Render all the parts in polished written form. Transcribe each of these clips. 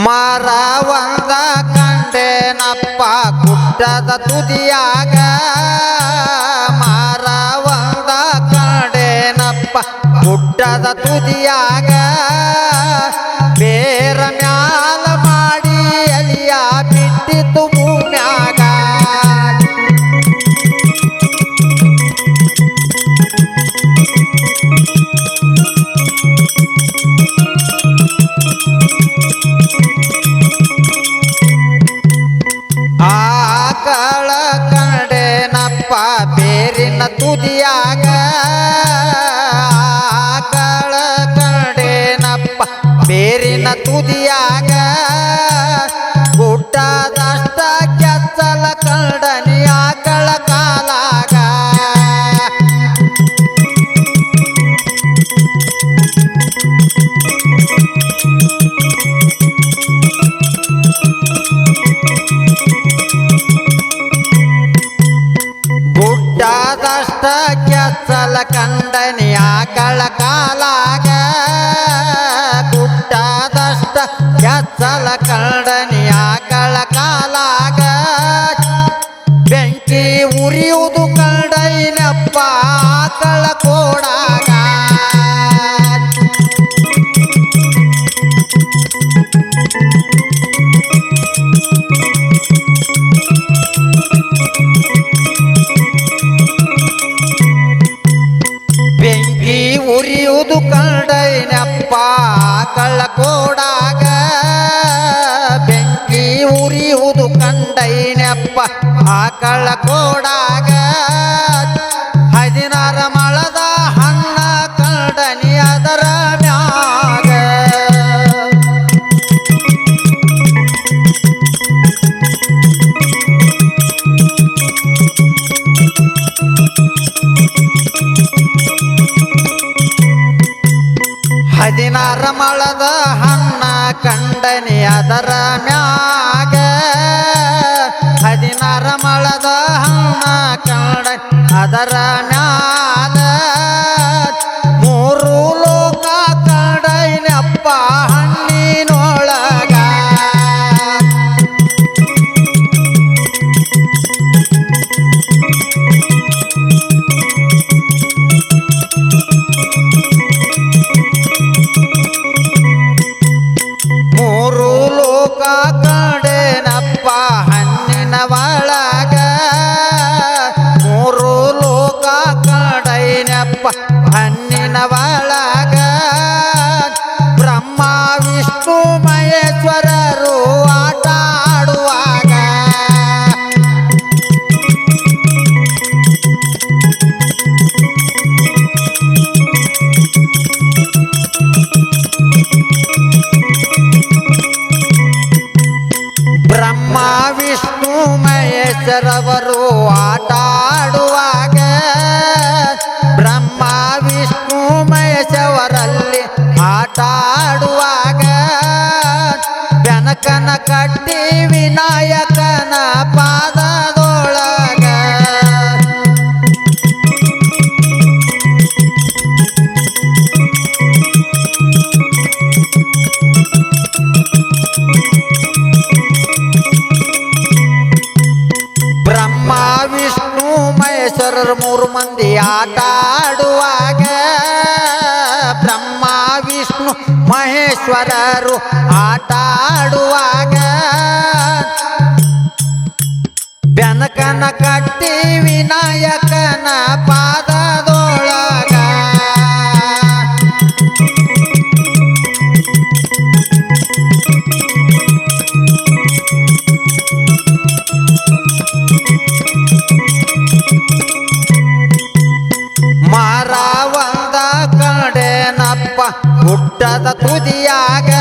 ಮರ ಒಂದ ಕಂಡೇನಪ್ಪ ಗುಡ್ಡದ ತುದಿಯಾಗ ಮರ ಒಂದ ಕಂಡೇನಪ್ಪ ಗುಡ್ಡದ ತುದಿಯಾಗ ಬೇರ ಮ್ಯಾಲ ಮಾಡಿ ಅಲಿಯ ಬಿಟ್ಟಿತು ಭೂಮ್ಯಾಗ ಆಕಳ ಕಂಡೇನಪ್ಪ ಬೇರಿನ ತುದಿಯಾಗ ಆಕಳ ಕಂಡೇನಪ್ಪ ಬೇರಿನ ತುದಿಯಾಗ ಗುಡ್ಡದಷ್ಟ ಕೆಚ್ಚಲ ಕಂಡನಿ ಆಕಳ ಕಾಲಾಗ ಗುಡ್ಡದಷ್ಟ ಕೆಚ್ಚಲ ಕಂಡನಿ ಆಕಳ ಕಾಲಾಗ ಗುಡ್ಡದಷ್ಟ ಕೆಚ್ಚಲ ಕಂಡನಿ ಆಕಳ ಕಾಲಾಗ ಬೆಂಕಿ ಉರಿಯುವುದು ಕಂಡೈನಪ್ಪ ಆಕಳ ಕೋಡಾಗ ಬೆಂಕಿ ಉರಿಯುವುದು ಕಂಡೈನಪ್ಪ ಆಕಳ ಕೋಡಾಗ ಬೆಂಕಿ ಉರಿಯುವುದು ಕಂಡೈನಪ್ಪ ಆಕಳ ಕೋಡಾಗ 16 ಮಳದ ಹಣ್ಣ ಕಂಡನಿ ಅದರ ಮ್ಯಾಗ ಹದಿನಾರ ಮಳದ ಹಣ್ಣ ಕಂಡನಿ ಅದರ ಮ್ಯಾಗ 16 ಮಳದ ಹಣ್ಣ ಕಂಡನಿ ಅದರ ಮ್ಯಾಲ 3 ಲೋಕ ಕಂಡೈನಪ್ಪ ಹಣ್ಣಿನೊಳಗ ಮೂರು ಲೋಕ ಕಂಡೇನಪ್ಪ ಹಣ್ಣಿನ ಒಳಗ 3 ಲೋಕ ಕಂಡೈನಪ್ಪ ಹಣ್ಣಿನ ಒಳಗ ಬ್ರಹ್ಮ ವಿಷ್ಣು ಮಹೇಶ್ವರರು ಆಟ ಆಡುವಾಗ ಬ್ರಹ್ಮ ವಿಷ್ಣು ಮಹೇಶ್ವರವರು ಆಟ ಆಡುವಾಗ ಬ್ರಹ್ಮ ವಿಷ್ಣು ಮಹೇಶ್ವರಲ್ಲಿ ಆಟ ಆಡುವಾಗ ಬೆನಕನ ಕಟ್ಟಿ ವಿನಾಯಕನ ಪಾದದೊಳಗ ಬ್ರಹ್ಮ ವಿಷ್ಣು ಮಹೇಶ್ವರರು 3 ಮಂದಿ ಆಟ ಆಡುವಾಗ ಬ್ರಹ್ಮ ವಿಷ್ಣು ಮಹೇಶ್ವರರು ಆಟ ಆಡುವಾಗ ಬೆನಕನ ಕಟ್ಟಿ ವಿನಾಯಕನ ಪಾದದೊಳಗ ಮರ ಒಂದ ಕಂಡೇನಪ್ಪ ಗುಡ್ಡದ ತುದಿಯಾಗ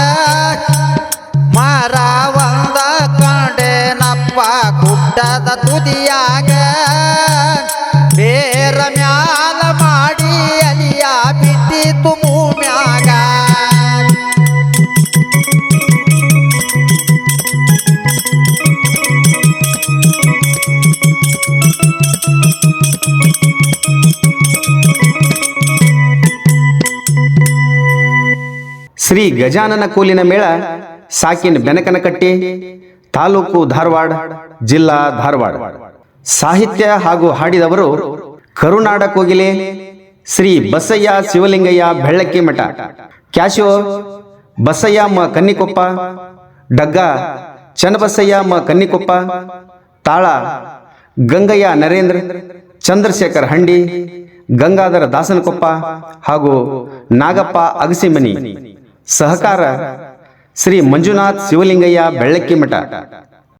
ಮರ ಒಂದ ಕಂಡೇನಪ್ಪ ಗುಡ್ಡದ ತುದಿಯಾಗ ಬೇರ ಮ್ಯಾಲ ಮಾಡಿ ಅಲಿಯ ಬಿಟ್ಟಿತು ಭೂಮ್ಯಾಗ ಶ್ರೀ ಗಜಾನನ ಕೋಲಿನ ಮೇಳ ಸಾಕಿನ ಬೆನಕನಕಟ್ಟಿ, ತಾಲೂಕು ಧಾರವಾಡ, ಜಿಲ್ಲಾ ಧಾರವಾಡ. ಸಾಹಿತ್ಯ ಹಾಗೂ ಹಾಡಿದವರು ಕರುನಾಡ ಕೋಗಿಲೆ ಶ್ರೀ ಬಸಯ್ಯ ಶಿವಲಿಂಗಯ್ಯ ಬೆಳ್ಳಕ್ಕಿ ಮಠ. ಕ್ಯಾಶೋ ಬಸಯ್ಯ ಮ ಕನ್ನಿಕೊಪ್ಪ, ಡಗ್ಗ ಚನ್ನಬಸಯ್ಯ ಮ ಕನ್ನಿಕೊಪ್ಪ, ತಾಳ ಗಂಗಯ್ಯ ನರೇಂದ್ರ, ಚಂದ್ರಶೇಖರ್ ಹಂಡಿ, ಗಂಗಾಧರ ದಾಸನಕೊಪ್ಪ ಹಾಗೂ ನಾಗಪ್ಪ ಅಗಸಿಮನಿ. ಸಹಕಾರ ಶ್ರೀ ಮಂಜುನಾಥ್ ಶಿವಲಿಂಗಯ್ಯ ಬೆಳ್ಳಕ್ಕಿ ಮಠ.